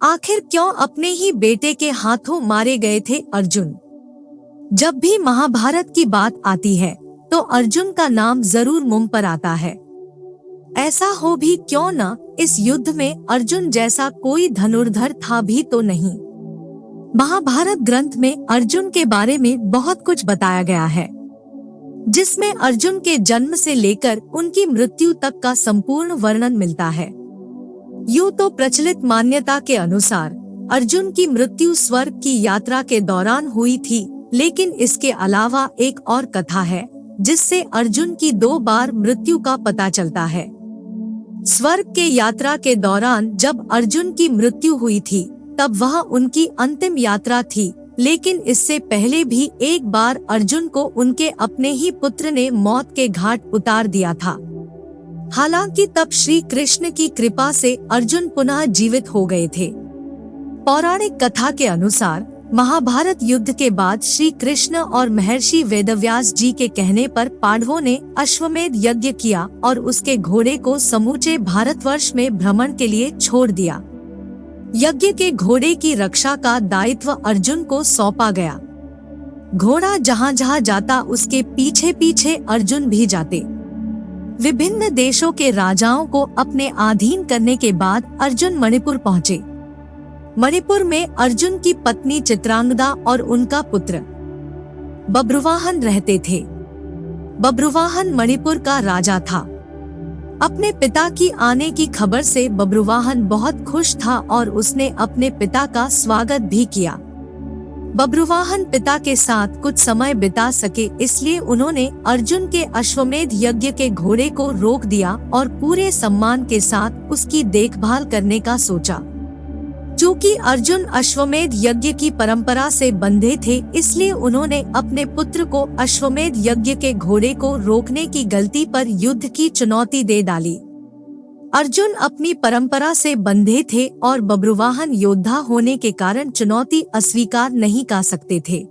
आखिर क्यों अपने ही बेटे के हाथों मारे गए थे अर्जुन? जब भी महाभारत की बात आती है तो अर्जुन का नाम जरूर मुंह पर आता है। ऐसा हो भी क्यों न, इस युद्ध में अर्जुन जैसा कोई धनुर्धर था भी तो नहीं। महाभारत ग्रंथ में अर्जुन के बारे में बहुत कुछ बताया गया है, जिसमें अर्जुन के जन्म से लेकर उनकी मृत्यु तक का संपूर्ण वर्णन मिलता है। यूं तो प्रचलित मान्यता के अनुसार अर्जुन की मृत्यु स्वर्ग की यात्रा के दौरान हुई थी, लेकिन इसके अलावा एक और कथा है जिससे अर्जुन की 2 बार मृत्यु का पता चलता है। स्वर्ग के यात्रा के दौरान जब अर्जुन की मृत्यु हुई थी तब वह उनकी अंतिम यात्रा थी, लेकिन इससे पहले भी एक बार अर्जुन को उनके अपने ही पुत्र ने मौत के घाट उतार दिया था। हालांकि तब श्री कृष्ण की कृपा से अर्जुन पुनः जीवित हो गए थे। पौराणिक कथा के अनुसार महाभारत युद्ध के बाद श्री कृष्ण और महर्षि वेदव्यास जी के कहने पर पांडवों ने अश्वमेध यज्ञ किया और उसके घोड़े को समूचे भारतवर्ष में भ्रमण के लिए छोड़ दिया। यज्ञ के घोड़े की रक्षा का दायित्व अर्जुन को सौंपा गया। घोड़ा जहाँ जहाँ जाता उसके पीछे पीछे अर्जुन भी जाते। विभिन्न देशों के राजाओं को अपने अधीन करने के बाद अर्जुन मणिपुर पहुँचे। मणिपुर में अर्जुन की पत्नी चित्रांगदा और उनका पुत्र बब्रुवाहन रहते थे। बब्रुवाहन मणिपुर का राजा था। अपने पिता की आने की खबर से बब्रुवाहन बहुत खुश था और उसने अपने पिता का स्वागत भी किया। बब्रुवाहन पिता के साथ कुछ समय बिता सके, इसलिए उन्होंने अर्जुन के अश्वमेध यज्ञ के घोड़े को रोक दिया और पूरे सम्मान के साथ उसकी देखभाल करने का सोचा। चूँकि अर्जुन अश्वमेध यज्ञ की परंपरा से बंधे थे, इसलिए उन्होंने अपने पुत्र को अश्वमेध यज्ञ के घोड़े को रोकने की गलती पर युद्ध की चुनौती दे डाली। अर्जुन अपनी परंपरा से बंधे थे और बब्रुवाहन योद्धा होने के कारण चुनौती अस्वीकार नहीं कर सकते थे।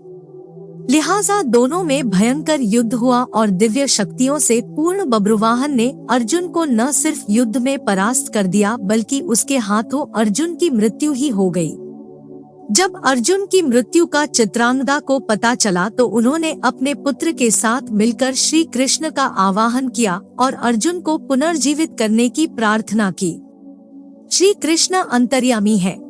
लिहाजा दोनों में भयंकर युद्ध हुआ और दिव्य शक्तियों से पूर्ण बब्रुवाहन ने अर्जुन को न सिर्फ युद्ध में परास्त कर दिया, बल्कि उसके हाथों अर्जुन की मृत्यु ही हो गई। जब अर्जुन की मृत्यु का चित्रांगदा को पता चला तो उन्होंने अपने पुत्र के साथ मिलकर श्री कृष्ण का आवाहन किया और अर्जुन को पुनर्जीवित करने की प्रार्थना की। श्री कृष्ण अंतर्यामी है।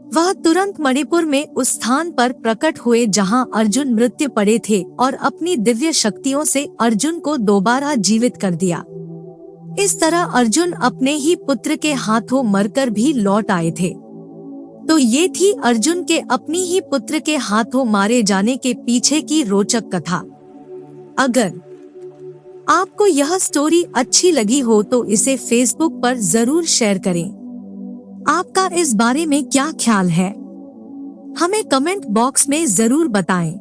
वह तुरंत मणिपुर में उस स्थान पर प्रकट हुए जहां अर्जुन मृत्यु पड़े थे और अपनी दिव्य शक्तियों से अर्जुन को दोबारा जीवित कर दिया। इस तरह अर्जुन अपने ही पुत्र के हाथों मरकर भी लौट आए थे। तो ये थी अर्जुन के अपनी ही पुत्र के हाथों मारे जाने के पीछे की रोचक कथा। अगर आपको यह स्टोरी अच्छी लगी हो तो इसे फेसबुक पर जरूर शेयर करें। आपका इस बारे में क्या ख्याल है, हमें कमेंट बॉक्स में जरूर बताएं।